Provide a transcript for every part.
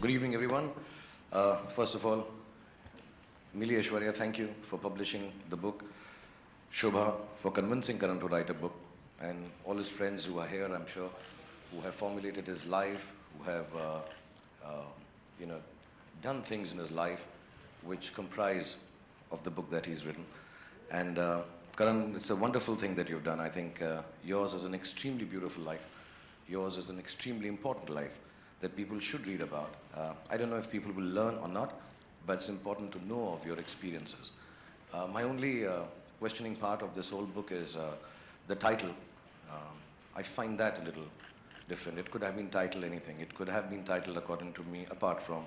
Good evening, everyone. First of all, Mili Aishwarya, thank you for publishing the book. Shobha, for convincing Karan to write a book. And all his friends who are here, I'm sure, who have formulated his life, who have, done things in his life which comprise of the book that he's written. And Karan, it's a wonderful thing that you've done. I think yours is an extremely beautiful life. Yours is an extremely important life that people should read about. I don't know if people will learn or not, but it's important to know of your experiences. My only questioning part of this whole book is the title. I find that a little different. It could have been titled anything. It could have been titled, according to me, apart from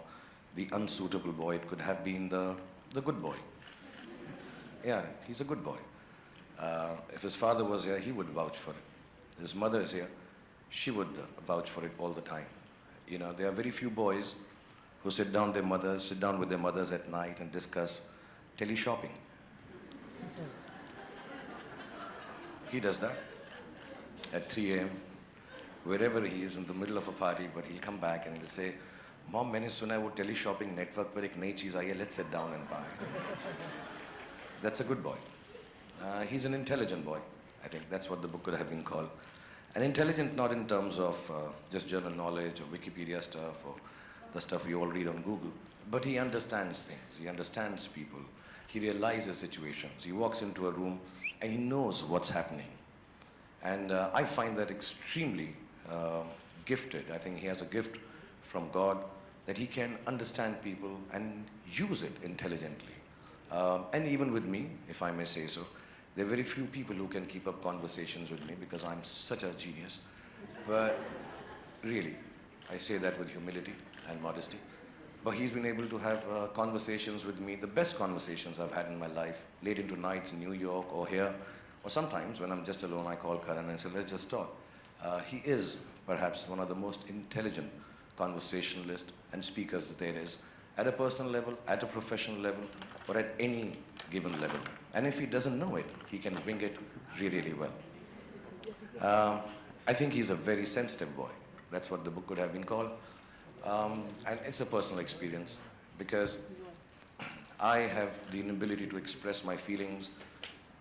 the unsuitable boy, it could have been the good boy. Yeah, he's a good boy. If his father was here, he would vouch for it. His mother is here, she would vouch for it all the time. You know, there are very few boys who sit down with their mothers at night and discuss tele-shopping. He does that at 3 a.m., wherever he is in the middle of a party, but he'll come back and he'll say, Mom, मैंने सुना है वो tele-shopping network पर एक नई चीज़ आई है, let's sit down and buy it. That's a good boy. He's an intelligent boy. I think that's what the book could have been called. And intelligent not in terms of just general knowledge or Wikipedia stuff or the stuff we all read on Google, but he understands things, he understands people, he realizes situations, he walks into a room and he knows what's happening. And I find that extremely gifted. I think he has a gift from God that he can understand people and use it intelligently. And even with me, if I may say so, there are very few people who can keep up conversations with me because I'm such a genius. But really, I say that with humility and modesty. But he's been able to have conversations with me, the best conversations I've had in my life, late into nights in New York or here, or sometimes when I'm just alone, I call Karan and say, let's just talk. He is perhaps one of the most intelligent conversationalists and speakers that there is, at a personal level, at a professional level, or at any given level. And if he doesn't know it, he can bring it really, really well. I think he's a very sensitive boy. That's what the book could have been called. And it's a personal experience because I have the inability to express my feelings.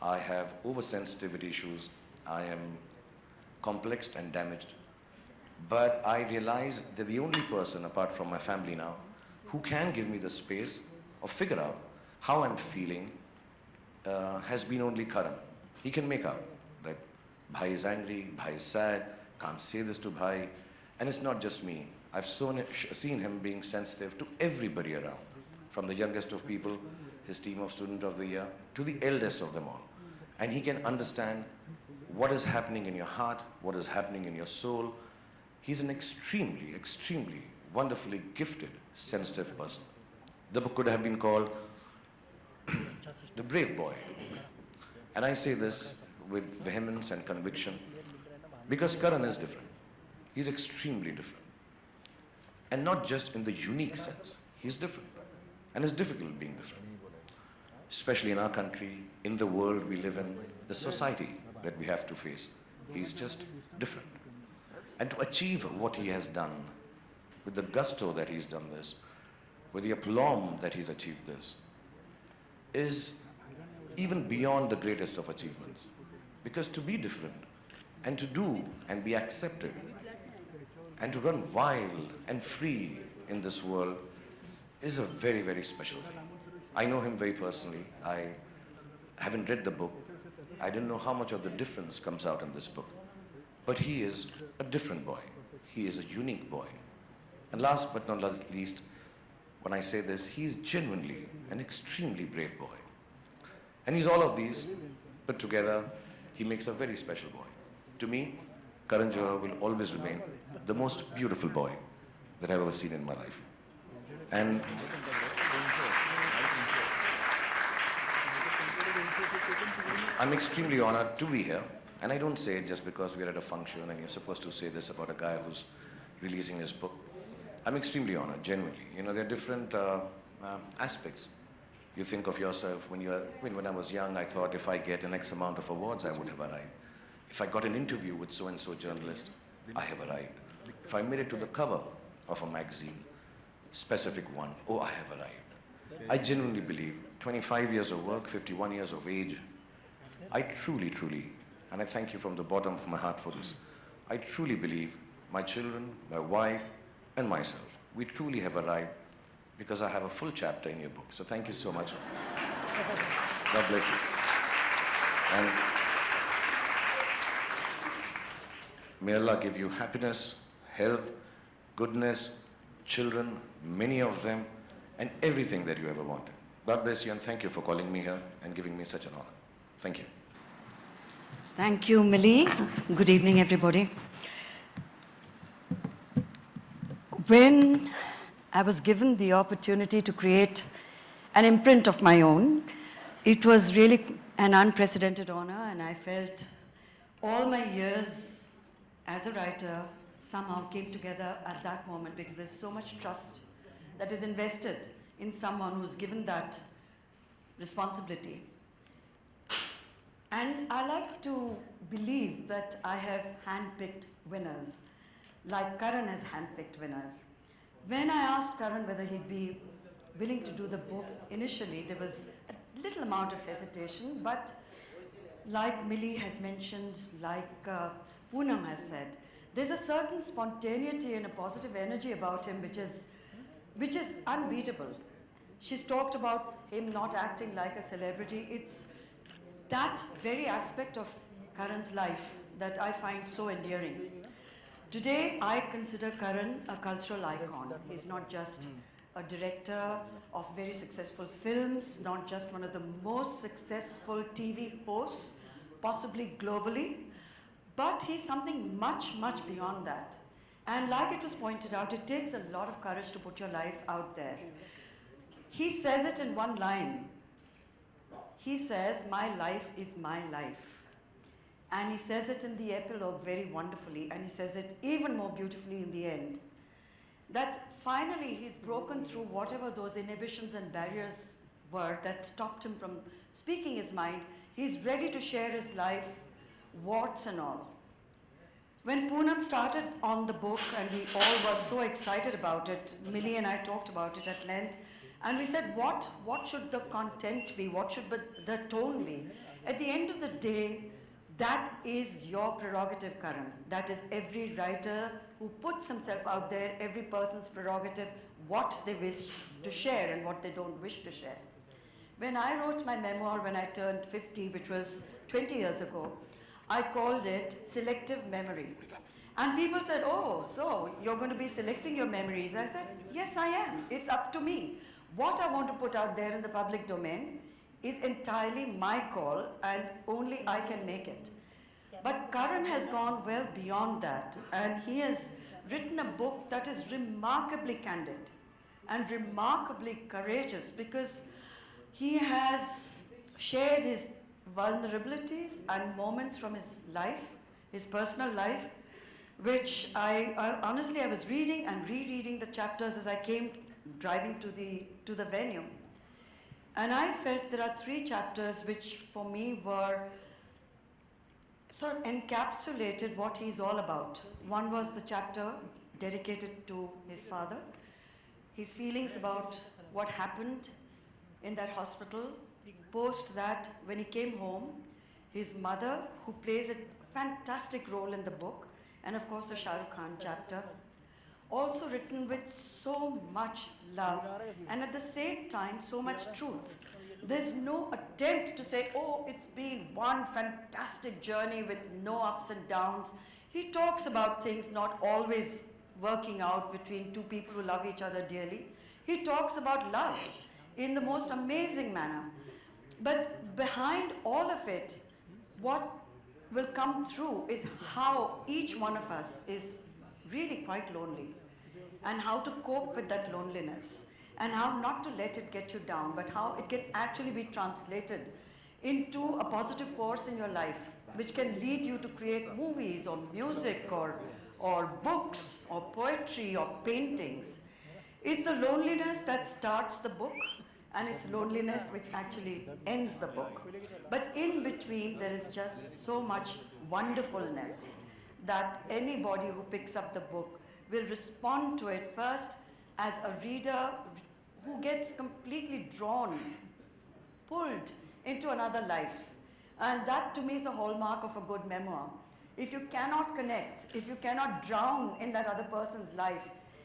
I have oversensitivity issues. I am complex and damaged. But I realize that the only person, apart from my family now, who can give me the space or figure out how I'm feeling has been only Karan. He can make out that Bhai is angry, Bhai is sad, can't say this to Bhai. And it's not just me. I've seen him being sensitive to everybody around, from the youngest of people, his team of Student of the Year, to the eldest of them all. And he can understand what is happening in your heart, what is happening in your soul. He's an extremely, extremely wonderfully gifted, sensitive person. The book could have been called The Brave Boy. And I say this with vehemence and conviction because Karan is different. He's extremely different. And not just in the unique sense. He's different. And it's difficult being different. Especially in our country, in the world we live in, the society that we have to face. He's just different. And to achieve what he has done, with the gusto that he's done this, with the aplomb that he's achieved this, is even beyond the greatest of achievements. Because to be different, and to do and be accepted, and to run wild and free in this world is a very, very special thing. I know him very personally. I haven't read the book. I didn't know how much of the difference comes out in this book. But he is a different boy. He is a unique boy. And last but not least, when I say this, he's genuinely an extremely brave boy. And he's all of these put together. He makes a very special boy. To me, Karan Johar will always remain the most beautiful boy that I've ever seen in my life. And I'm extremely honored to be here. And I don't say it just because we're at a function and you're supposed to say this about a guy who's releasing his book. I'm extremely honored, genuinely. You know, there are different aspects. You think of yourself, when I was young, I thought if I get an X amount of awards, I would have arrived. If I got an interview with so-and-so journalist, I have arrived. If I made it to the cover of a magazine, specific one. Oh, I have arrived. I genuinely believe 25 years of work, 51 years of age, I truly, truly, and I thank you from the bottom of my heart for this, I truly believe my children, my wife, and myself, we truly have arrived because I have a full chapter in your book. So thank you so much. God bless you. And may Allah give you happiness, health, goodness, children, many of them, and everything that you ever wanted. God bless you, and thank you for calling me here and giving me such an honor. Thank you. Thank you, Millie. Good evening, everybody. When I was given the opportunity to create an imprint of my own, it was really an unprecedented honor, and I felt all my years as a writer somehow came together at that moment, because there's so much trust that is invested in someone who's given that responsibility. And I like to believe that I have handpicked winners, like Karan has handpicked winners. When I asked Karan whether he'd be willing to do the book, initially there was a little amount of hesitation, but like Millie has mentioned, like Poonam has said, there's a certain spontaneity and a positive energy about him which is unbeatable. She's talked about him not acting like a celebrity. It's that very aspect of Karan's life that I find so endearing. Today, I consider Karan a cultural icon. He's not just a director of very successful films, not just one of the most successful TV hosts, possibly globally, but he's something much, much beyond that. And like it was pointed out, it takes a lot of courage to put your life out there. He says it in one line. He says, "My life is my life." And he says it in the epilogue very wonderfully, and he says it even more beautifully in the end. That finally he's broken through whatever those inhibitions and barriers were that stopped him from speaking his mind. He's ready to share his life, warts and all. When Poonam started on the book, and we all were so excited about it, Millie and I talked about it at length, and we said, what should the content be? What should the tone be? At the end of the day, that is your prerogative, Karan. That is every writer who puts himself out there, every person's prerogative, what they wish to share and what they don't wish to share. When I wrote my memoir when I turned 50, which was 20 years ago, I called it Selective Memory. And people said, "Oh, so you're going to be selecting your memories?" I said, "Yes, I am. It's up to me. What I want to put out there in the public domain is entirely my call, and only I can make it." But Karan has gone well beyond that, and he has written a book that is remarkably candid and remarkably courageous, because he has shared his vulnerabilities and moments from his life, his personal life, which honestly, I was reading and rereading the chapters as I came driving to the venue. And I felt there are 3 chapters which for me were sort of encapsulated what he's all about. One was the chapter dedicated to his father, his feelings about what happened in that hospital. Post that, when he came home, his mother, who plays a fantastic role in the book, and of course the Shah Rukh Khan chapter, also written with so much love and at the same time so much truth. There's no attempt to say, "Oh, it's been one fantastic journey with no ups and downs." He talks about things not always working out between 2 people who love each other dearly. He talks about love in the most amazing manner. But behind all of it, what will come through is how each one of us is really quite lonely, and how to cope with that loneliness, and how not to let it get you down, but how it can actually be translated into a positive force in your life, which can lead you to create movies or music or books or poetry or paintings. It's the loneliness that starts the book, and it's loneliness which actually ends the book. But in between, there is just so much wonderfulness that anybody who picks up the book will respond to it first as a reader who gets completely drawn, pulled into another life. And that to me is the hallmark of a good memoir. If you cannot connect, if you cannot drown in that other person's life,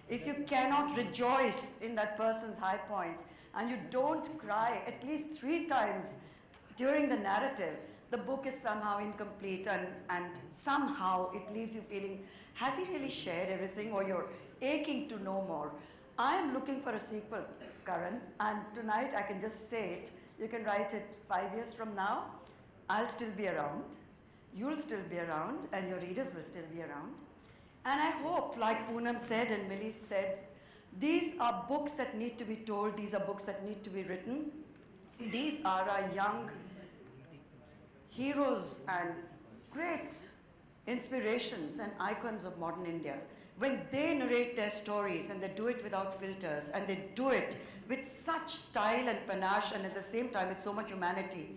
if you cannot rejoice in that person's high points, and you don't cry at least 3 times during the narrative, the book is somehow incomplete, and somehow it leaves you feeling, has he really shared everything, or you're aching to know more? I am looking for a sequel, Karan, and tonight I can just say it. You can write it 5 years from now. I'll still be around. You'll still be around, and your readers will still be around. And I hope, like Poonam said and Millie said, these are books that need to be told. These are books that need to be written. These are our young heroes and great inspirations and icons of modern India. When they narrate their stories and they do it without filters and they do it with such style and panache and at the same time with so much humanity,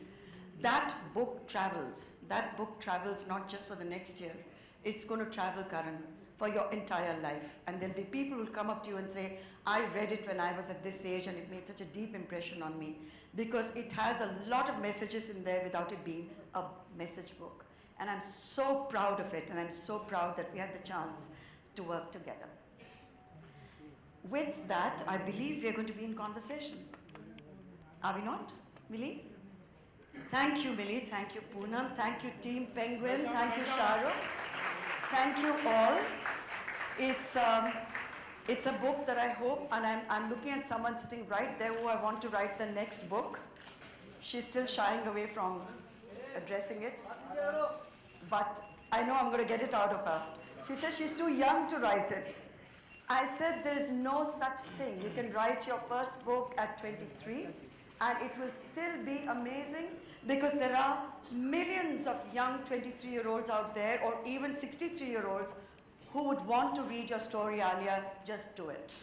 that book travels. That book travels not just for the next year. It's going to travel, Karan, for your entire life. And there'll be people who will come up to you and say, I read it when I was at this age and it made such a deep impression on me, because it has a lot of messages in there without it being a message book. And I'm so proud of it, and I'm so proud that we had the chance to work together. With that, I believe we are going to be in conversation. Are we not, Millie? Thank you, Millie. Thank you, Poonam. Thank you, Team Penguin. Thank you, Shahrukh. Thank you all. It's a book that I hope, and I'm looking at someone sitting right there who I want to write the next book. She's still shying away from addressing it, but I know I'm going to get it out of her. She says she's too young to write it. I said there is no such thing. You can write your first book at 23 and it will still be amazing, because there are millions of young 23-year-olds out there, or even 63-year-olds who would want to read your story, Alia. Just do it.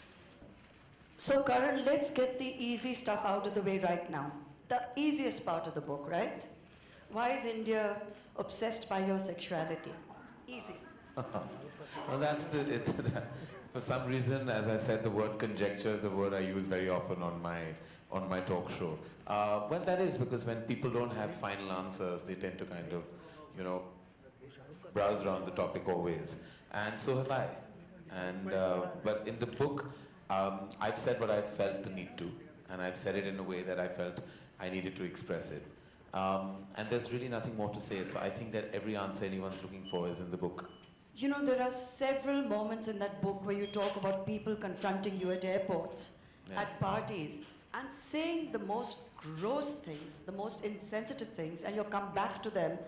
So Karan, let's get the easy stuff out of the way right now. The easiest part of the book, right? Why is India obsessed by your sexuality? Easy. Well, that's for some reason, as I said, the word conjecture is a word I use very often on my talk show. Well, that is because when people don't have final answers, they tend to kind of, browse around the topic always. And so have I. And but in the book, I've said what I felt the need to, and I've said it in a way that I felt I needed to express it. And there's really nothing more to say, so I think that every answer anyone's looking for is in the book. You know, there are several moments in that book where you talk about people confronting you at airports, at parties, and saying the most gross things, the most insensitive things, and you come back to them,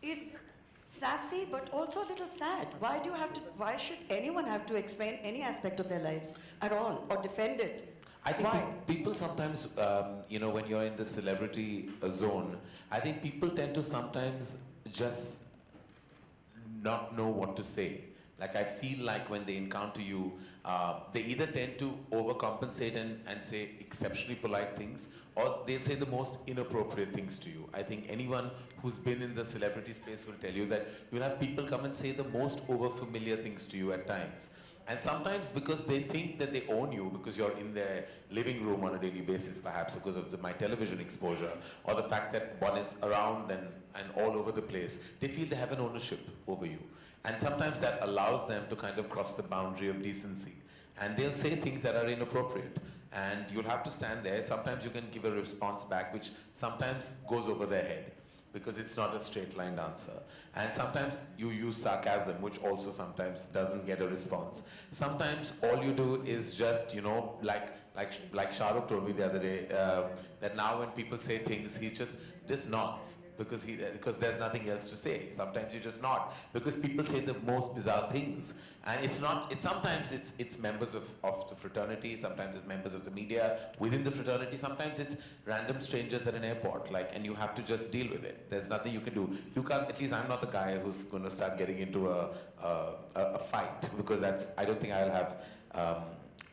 is sassy but also a little sad. Why should anyone have to explain any aspect of their lives at all, or defend it? I think people sometimes, when you're in the celebrity zone, I think people tend to sometimes just not know what to say. Like, I feel like when they encounter you, they either tend to overcompensate and say exceptionally polite things, or they'll say the most inappropriate things to you. I think anyone who's been in the celebrity space will tell you that you'll have people come and say the most over-familiar things to you at times. And sometimes because they think that they own you, because you're in their living room on a daily basis, perhaps because of my television exposure, or the fact that one is around and all over the place, they feel they have an ownership over you. And sometimes that allows them to kind of cross the boundary of decency. And they'll say things that are inappropriate. And you'll have to stand there. Sometimes you can give a response back, which sometimes goes over their head, because it's not a straight-line answer. And sometimes you use sarcasm, which also sometimes doesn't get a response. Sometimes all you do is just, like Shahrukh told me the other day, that now when people say things, he just nods, because there's nothing else to say. Sometimes you just nod, because people say the most bizarre things. And sometimes it's members of the fraternity, sometimes it's members of the media within the fraternity, sometimes it's random strangers at an airport, and you have to just deal with it. There's nothing you can do. You can't, at least I'm not the guy who's going to start getting into a fight, because I don't think I'll have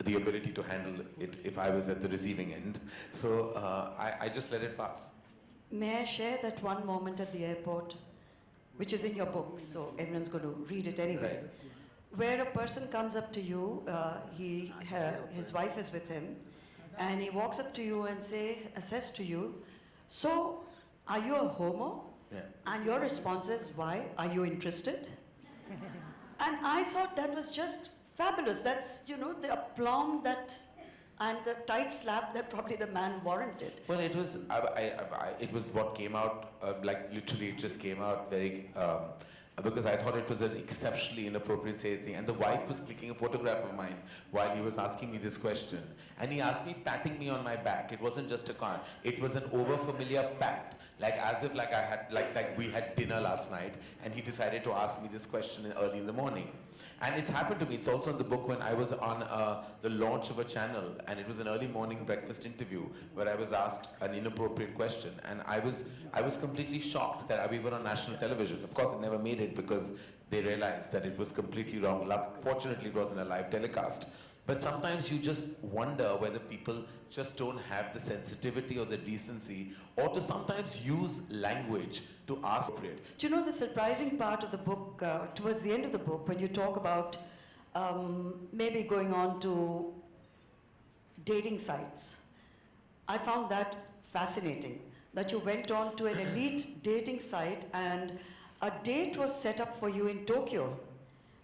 the ability to handle it if I was at the receiving end. So I just let it pass. May I share that one moment at the airport, which is in your book, so everyone's going to read it anyway. Right. where a person comes up to you, his wife is with him, and he walks up to you and says to you, so are you a homo? Yeah. And your response is, why? Are you interested? And I thought that was just fabulous. That's, the aplomb and the tight slap that probably the man warranted. Well, it was it was what came out, like literally it just came out very, because I thought it was an exceptionally inappropriate thing. And the wife was clicking a photograph of mine while he was asking me this question. And he asked me, patting me on my back. It wasn't just a car, it was an over-familiar pat. Like as if like I had, like we had dinner last night and he decided to ask me this question early in the morning. And it's happened to me. It's also in the book when I was on the launch of a channel, and it was an early morning breakfast interview where I was asked an inappropriate question, and I was completely shocked that we were on national television. Of course, it never made it because they realized that it was completely wrong. Fortunately, it wasn't a live telecast. But sometimes you just wonder whether people just don't have the sensitivity or the decency, or to sometimes use language to ask appropriate. Do you know the surprising part of the book, towards the end of the book, when you talk about maybe going on to dating sites? I found that fascinating, that you went on to an elite dating site and a date was set up for you in Tokyo.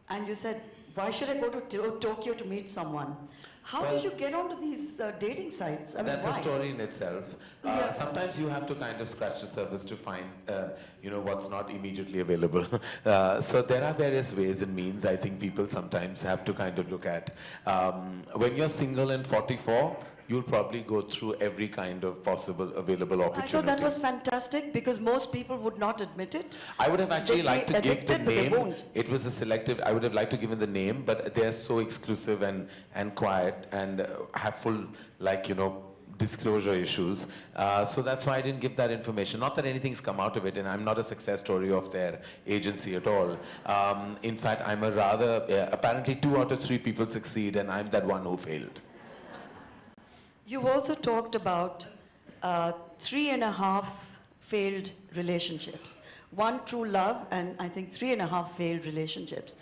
And you said, why should I go to Tokyo to meet someone? How did you get onto these dating sites? I mean, that's why? a story in itself. Yeah. Sometimes you have to kind of scratch the surface to find, what's not immediately available. So there are various ways and means I think people sometimes have to kind of look at. When you're single and 44, you'll probably go through every kind of possible available opportunity. I thought that was fantastic because most people would not admit it. I would have actually liked to give the but they name. won't. It was a selective, I would have liked to give it the name, but they're so exclusive and quiet and have full, disclosure issues. So that's why I didn't give that information. Not that anything's come out of it, and I'm not a success story of their agency at all. In fact, I'm a rather, apparently 2 out of 3 people succeed, and I'm that one who failed. You also talked about 3.5 failed relationships. 1 true love, and I think 3.5 failed relationships.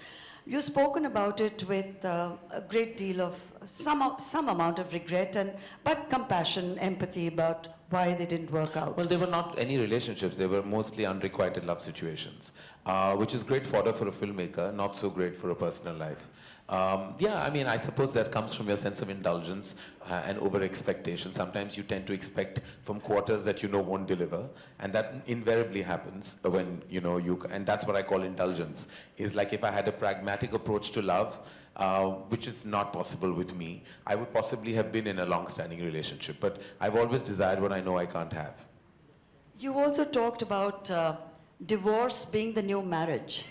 You've spoken about it with a great deal of some amount of regret, but compassion, empathy about why they didn't work out. Well, they were not any relationships. They were mostly unrequited love situations, which is great fodder for a filmmaker, not so great for a personal life. I suppose that comes from your sense of indulgence and over-expectation. Sometimes you tend to expect from quarters that won't deliver, and that invariably happens when, and that's what I call indulgence, is like if I had a pragmatic approach to love, which is not possible with me, I would possibly have been in a long-standing relationship, but I've always desired what I know I can't have. You also talked about divorce being the new marriage.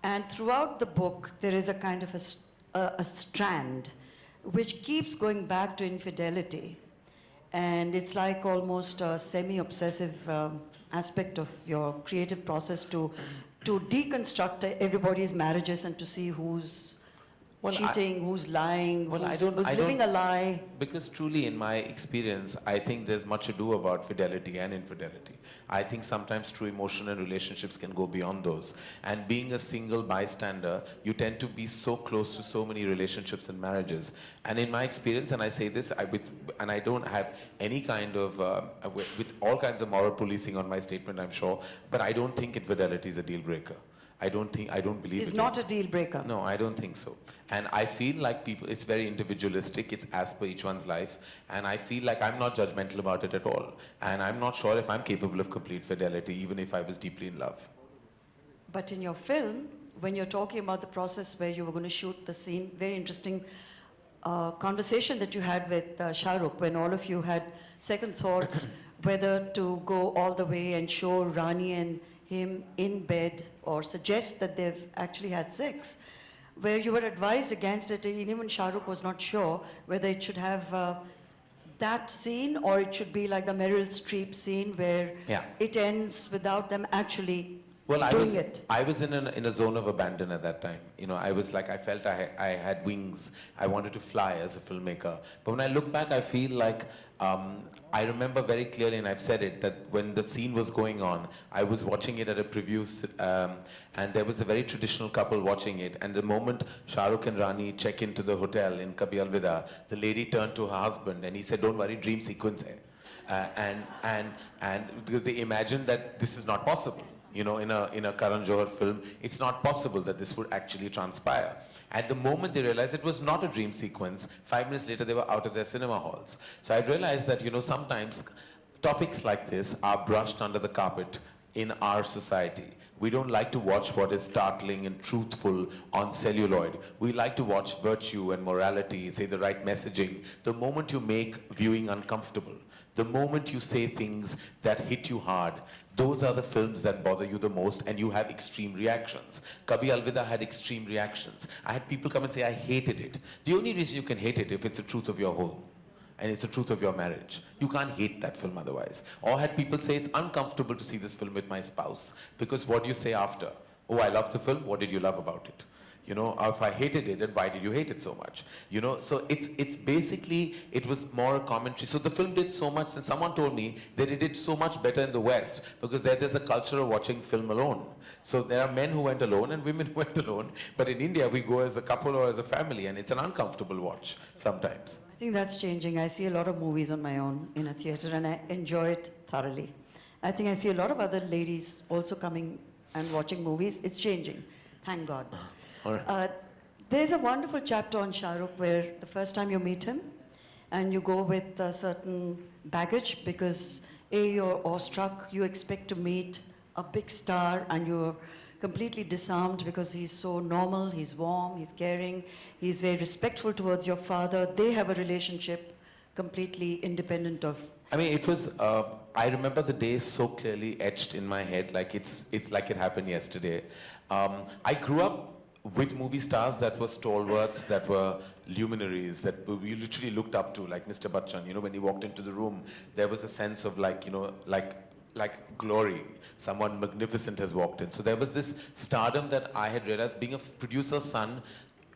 And throughout the book, there is a kind of a strand which keeps going back to infidelity. And it's like almost a semi-obsessive aspect of your creative process to deconstruct everybody's marriages and to see who's cheating, who's lying, who's living a lie. Because truly, in my experience, I think there's much ado about fidelity and infidelity. I think sometimes true emotion and relationships can go beyond those. And being a single bystander, you tend to be so close to so many relationships and marriages. And in my experience, and I say this, and I don't have any kind of, with all kinds of moral policing on my statement, I'm sure, but I don't think infidelity is a deal breaker. I don't believe it's not a deal breaker. No, I don't think so. And I feel like it's very individualistic, it's as per each one's life, and I feel like I'm not judgmental about it at all. And I'm not sure if I'm capable of complete fidelity, even if I was deeply in love. But in your film, when you're talking about the process where you were going to shoot the scene, very interesting conversation that you had with Shah Rukh, when all of you had second thoughts whether to go all the way and show Rani and him in bed or suggest that they've actually had sex, where you were advised against it. Even Shah Rukh was not sure whether it should have that scene or it should be like the Meryl Streep scene where it ends without them actually Well, doing it? I was in a zone of abandon at that time. You know, I was like, I felt I had wings. I wanted to fly as a filmmaker. But when I look back, I feel like I remember very clearly, and I've said it, that when the scene was going on, I was watching it at a preview, and there was a very traditional couple watching it. And the moment Shah Rukh and Rani check into the hotel in Kabhi Alvida, the lady turned to her husband and he said, "Don't worry, dream sequence hai." And because they imagined that this is not possible. You know, in a Karan Johar film, it's not possible that this would actually transpire. At the moment they realized it was not a dream sequence, 5 minutes later they were out of their cinema halls. So I realized that, you know, sometimes topics like this are brushed under the carpet in our society. We don't like to watch what is startling and truthful on celluloid. We like to watch virtue and morality, say the right messaging. The moment you make viewing uncomfortable, the moment you say things that hit you hard, those are the films that bother you the most, and you have extreme reactions. Kabhi Alvida had extreme reactions. I had people come and say, I hated it. The only reason you can hate it if it's the truth of your home and it's the truth of your marriage. You can't hate that film otherwise. Or had people say, it's uncomfortable to see this film with my spouse, because what do you say after? Oh, I love the film, what did you love about it? You know, if I hated it, then why did you hate it so much? You know, so it's basically, it was more a commentary. So the film did so much, and someone told me that it did so much better in the West because there's a culture of watching film alone. So there are men who went alone and women who went alone. But in India, we go as a couple or as a family, and it's an uncomfortable watch sometimes. I think that's changing. I see a lot of movies on my own in a theatre and I enjoy it thoroughly. I think I see a lot of other ladies also coming and watching movies. It's changing. Thank God. All right. There's a wonderful chapter on Shah Rukh where the first time you meet him and you go with a certain baggage because you're awestruck, you expect to meet a big star and you're completely disarmed because he's so normal, he's warm, he's caring, he's very respectful towards your father. They have a relationship completely independent of... I mean, it was, I remember the day so clearly etched in my head, like it's like it happened yesterday. I grew up with movie stars that were stalwarts, that were luminaries, that we literally looked up to, like Mr. Bachchan. You know, when he walked into the room, there was a sense of like, you know, like glory. Someone magnificent has walked in. So there was this stardom that I had realized, being a producer's son,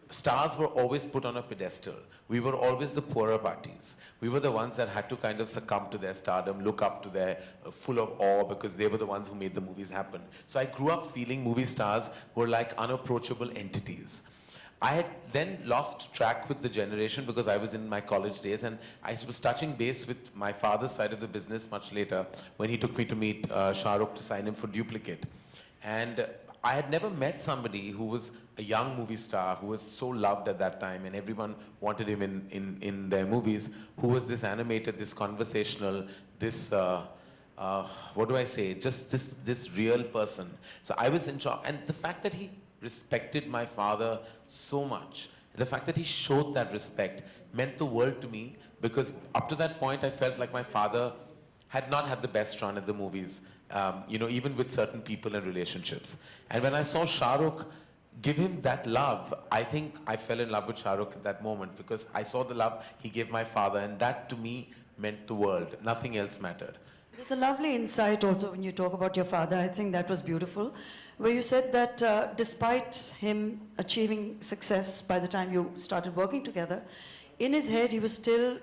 stars were always put on a pedestal. We were always the poorer parties. We were the ones that had to kind of succumb to their stardom, look up to their, full of awe, because they were the ones who made the movies happen. So I grew up feeling movie stars were like unapproachable entities. I had then lost track with the generation because I was in my college days, and I was touching base with my father's side of the business much later when he took me to meet Shah Rukh to sign him for Duplicate. And I had never met somebody who was a young movie star, who was so loved at that time, and everyone wanted him in their movies, who was this animated, this conversational, this, what do I say, just this real person. So I was in shock. And the fact that he respected my father so much, the fact that he showed that respect meant the world to me, because up to that point I felt like my father had not had the best run at the movies, you know, even with certain people and relationships. And when I saw Shah Rukh give him that love, I think I fell in love with Shah Rukh at that moment, because I saw the love he gave my father, and that to me meant the world. Nothing else mattered. There's a lovely insight also when you talk about your father. I think that was beautiful, where you said that despite him achieving success by the time you started working together, in his head he was still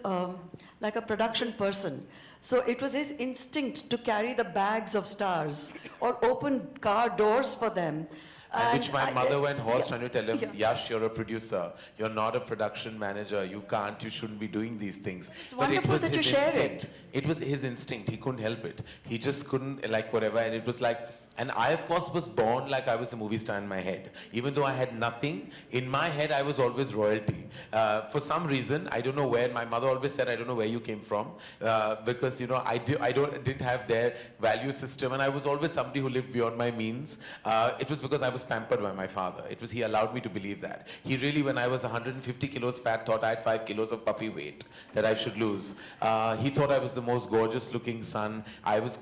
like a production person. So it was his instinct to carry the bags of stars or open car doors for them. And which my mother went hoarse trying to tell him, Yash, you're a producer. You're not a production manager. You can't, you shouldn't be doing these things. It's wonderful that you share it. It was his instinct. He couldn't help it. He just couldn't, like, whatever. And it was like, and I, of course, was born like I was a movie star in my head. Even though I had nothing, in my head, I was always royalty. For some reason, I don't know where, my mother always said, I don't know where you came from. Because, you know, I didn't have their value system, and I was always somebody who lived beyond my means. It was because I was pampered by my father. It was, he allowed me to believe that. He really, when I was 150 kilos fat, thought I had 5 kilos of puppy weight that I should lose. He thought I was the most gorgeous looking son.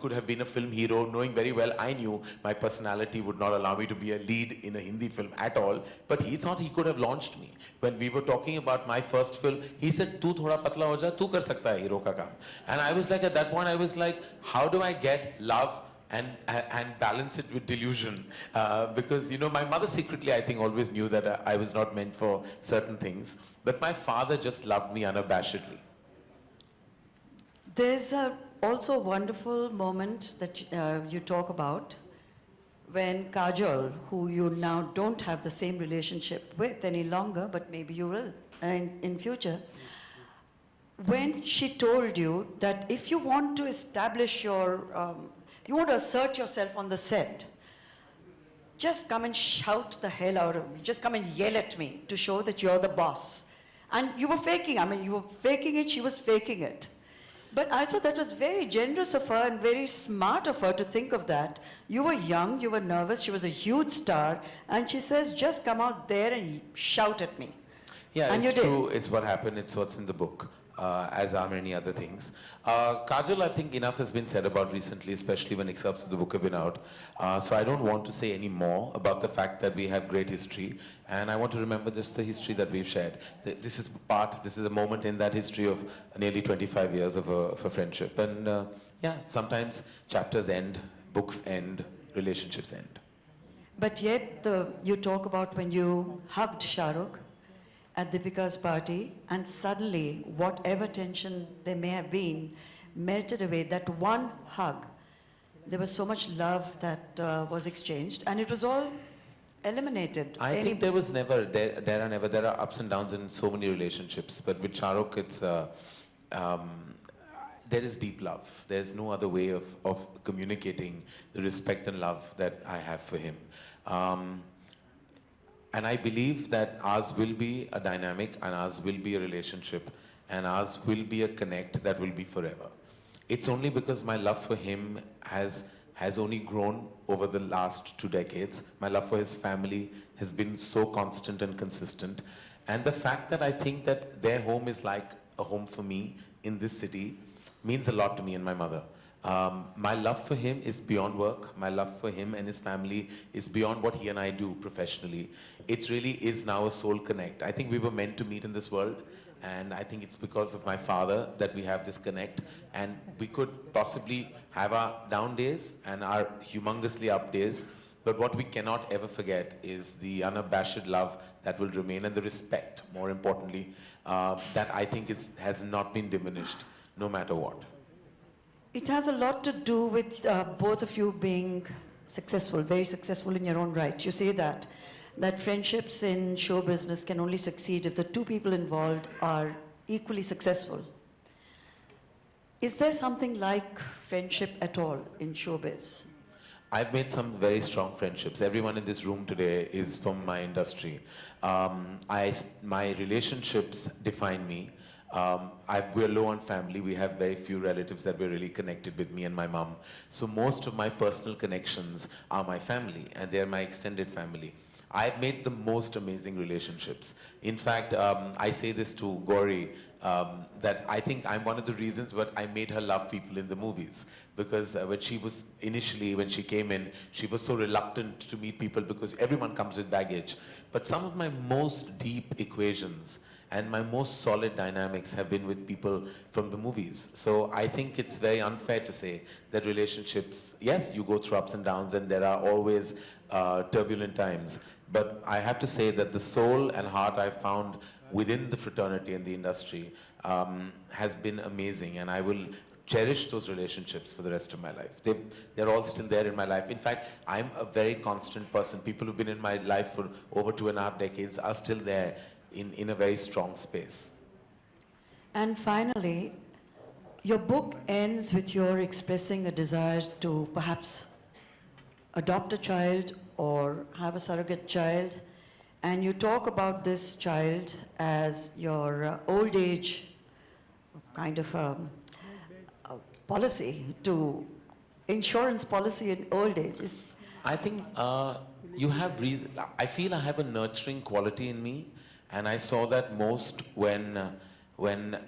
Could have been a film hero, knowing very well I knew my personality would not allow me to be a lead in a Hindi film at all. But he thought he could have launched me. When we were talking about my first film, he said, "Tu thoda patla ho ja, tu kar sakta hai hero ka kaam." And I was like, at that point, I was like, how do I get love and balance it with delusion. Because, you know, my mother secretly, I think, always knew that I was not meant for certain things. But my father just loved me unabashedly. There's also a wonderful moment that you talk about when Kajol, who you now don't have the same relationship with any longer, but maybe you will in future, when she told you that if you want to establish your, you want to assert yourself on the set, just come and shout the hell out of me. Just come and yell at me to show that you're the boss. And you were faking, I mean, you were faking it, she was faking it. But I thought that was very generous of her and very smart of her to think of that. You were young, you were nervous, she was a huge star, and she says, just come out there and shout at me. Yeah, And it's you did. true. It's what happened. It's what's in the book, as are many other things. Kajol, I think enough has been said about recently, especially when excerpts of the book have been out. So I don't want to say any more about the fact that we have great history. And I want to remember just the history that we've shared. This is a moment in that history of nearly 25 years of a friendship. And yeah, sometimes chapters end, books end, relationships end. But yet, you talk about when you hugged Shah Rukh at Deepika's party, and suddenly, whatever tension there may have been, melted away. That one hug, there was so much love that was exchanged, and it was all eliminated. I think there was never, there are ups and downs in so many relationships, but with Shah Rukh, it's, there is deep love. There's no other way of communicating the respect and love that I have for him. And I believe that ours will be a dynamic, and ours will be a relationship, and ours will be a connect that will be forever. It's only because my love for him has only grown over the last 2 decades. My love for his family has been so constant and consistent. And the fact that I think that their home is like a home for me in this city means a lot to me and my mother. My love for him is beyond work. My love for him and his family is beyond what he and I do professionally. It really is now a soul connect. I think we were meant to meet in this world, and I think it's because of my father that we have this connect, and we could possibly have our down days and our humongously up days, but what we cannot ever forget is the unabashed love that will remain, and the respect, more importantly, that I think has not been diminished, no matter what. It has a lot to do with both of you being successful, very successful in your own right. You say that friendships in show business can only succeed if the two people involved are equally successful. Is there something like friendship at all in showbiz? I've made some very strong friendships. Everyone in this room today is from my industry. My relationships define me. We're low on family. We have very few relatives that we're really connected with, me and my mom. So most of my personal connections are my family, and they're my extended family. I've made the most amazing relationships. In fact, I say this to Gauri, that I think I'm one of the reasons why I made her love people in the movies. Because when she came in, she was so reluctant to meet people because everyone comes with baggage. But some of my most deep equations and my most solid dynamics have been with people from the movies. So I think it's very unfair to say that relationships, yes, you go through ups and downs, and there are always turbulent times. But I have to say that the soul and heart I found within the fraternity and the industry has been amazing, and I will cherish those relationships for the rest of my life. They're all still there in my life. In fact, I'm a very constant person. People who've been in my life for over 2.5 decades are still there in a very strong space. And finally, your book ends with your expressing a desire to perhaps adopt a child or have a surrogate child, and you talk about this child as your old age kind of a policy, to insurance policy in old age. I think you have reason. I feel I have a nurturing quality in me, and I saw that most when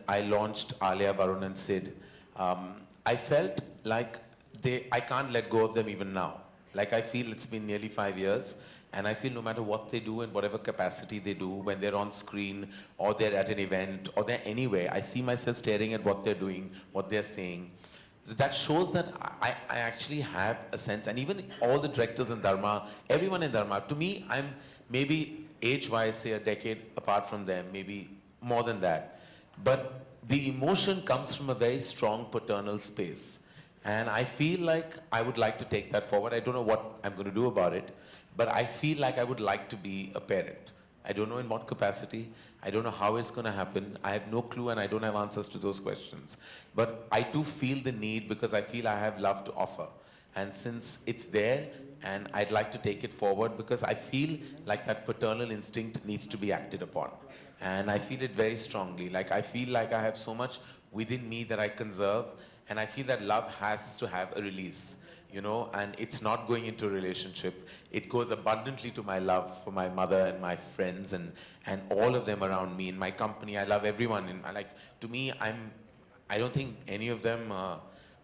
I launched Alia, Varun and Sid. I felt like I can't let go of them even now. Like, I feel it's been nearly 5 years, and I feel no matter what they do in whatever capacity they do, when they're on screen or they're at an event or they're anywhere, I see myself staring at what they're doing, what they're saying. that shows that I actually have a sense, and even all the directors in Dharma, everyone in Dharma, to me, I'm maybe age-wise, say a decade apart from them, maybe more than that. But the emotion comes from a very strong paternal space. And I feel like I would like to take that forward. I don't know what I'm going to do about it, but I feel like I would like to be a parent. I don't know in what capacity. I don't know how it's going to happen. I have no clue and I don't have answers to those questions. But I do feel the need because I feel I have love to offer. And since it's there, and I'd like to take it forward because I feel like that paternal instinct needs to be acted upon. And I feel it very strongly. Like I feel like I have so much within me that I conserve, and I feel that love has to have a release. You know, and it's not going into a relationship. It goes abundantly to my love for my mother and my friends and all of them around me in my company. I love everyone. To me, I don't think any of them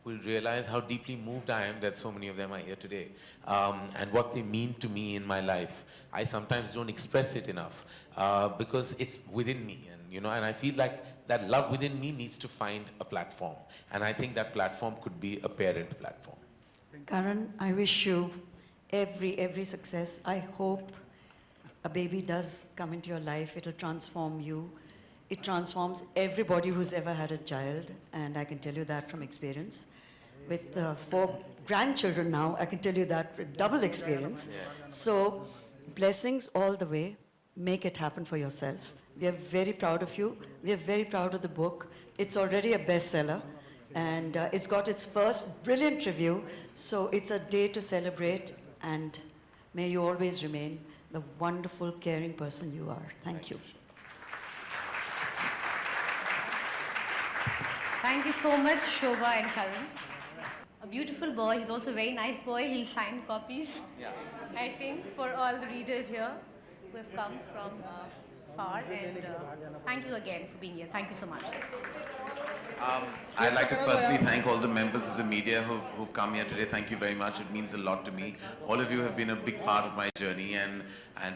will realize how deeply moved I am that so many of them are here today, and what they mean to me in my life. I sometimes don't express it enough because it's within me, and I feel like that love within me needs to find a platform, and I think that platform could be a parent platform. Karan, I wish you every success. I hope a baby does come into your life. It'll transform you. It transforms everybody who's ever had a child, and I can tell you that from experience. With 4 grandchildren now, I can tell you that with double experience. So, blessings all the way. Make it happen for yourself. We are very proud of you. We are very proud of the book. It's already a bestseller. And it's got its first brilliant review, so it's a day to celebrate, and may you always remain the wonderful, caring person you are. Thank you. Thank you so much, Shobha and Karan. A beautiful boy. He's also a very nice boy. He'll sign copies, I think, for all the readers here who have come from far. And thank you again for being here. Thank you so much. I'd like to personally thank all the members of the media who've come here today. Thank you very much. It means a lot to me. All of you have been a big part of my journey, and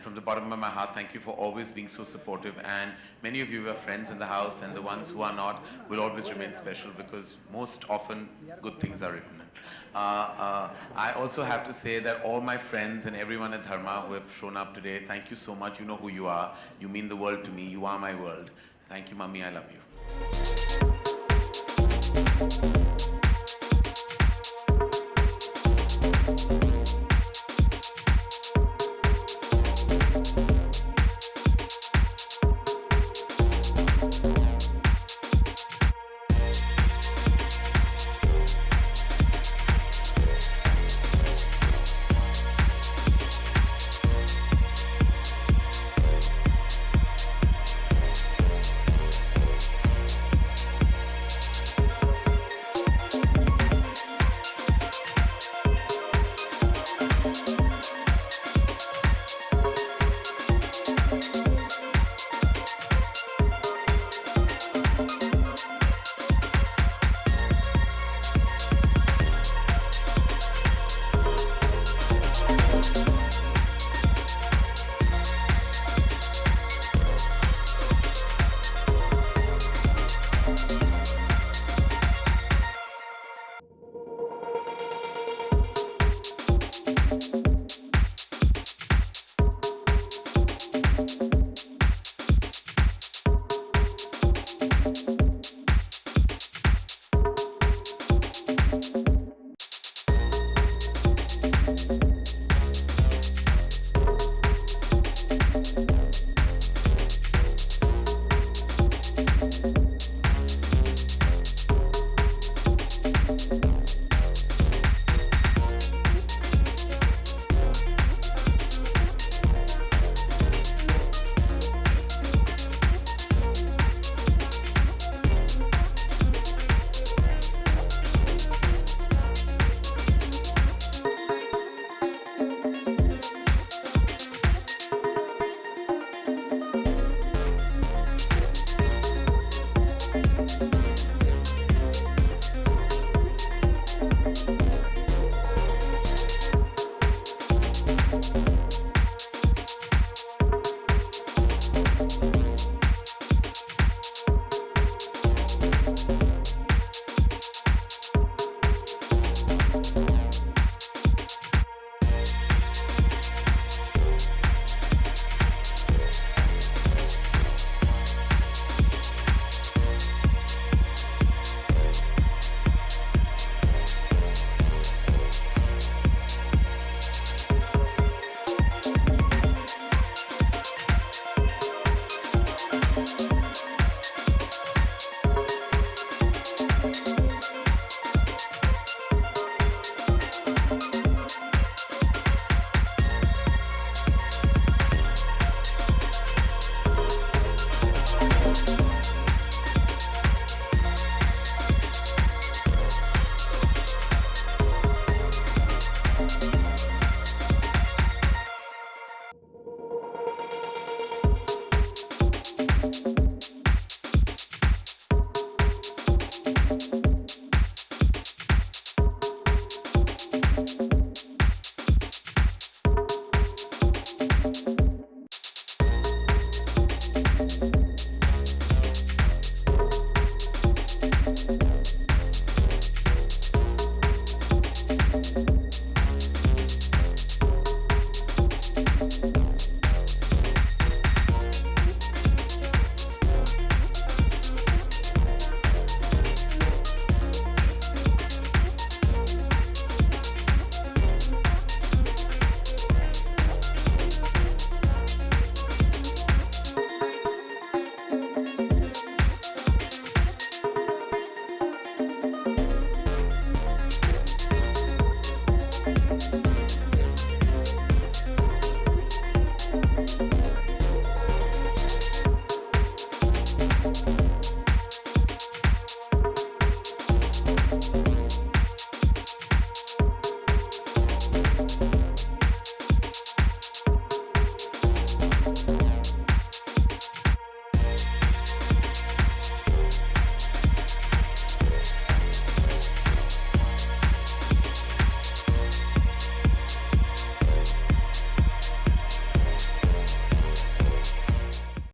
from the bottom of my heart, thank you for always being so supportive. And many of you are friends in the house, and the ones who are not will always remain special because most often good things are written. I also have to say that all my friends and everyone at Dharma who have shown up today, thank you so much. You know who you are. You mean the world to me. You are my world. Thank you, Mummy. I love you.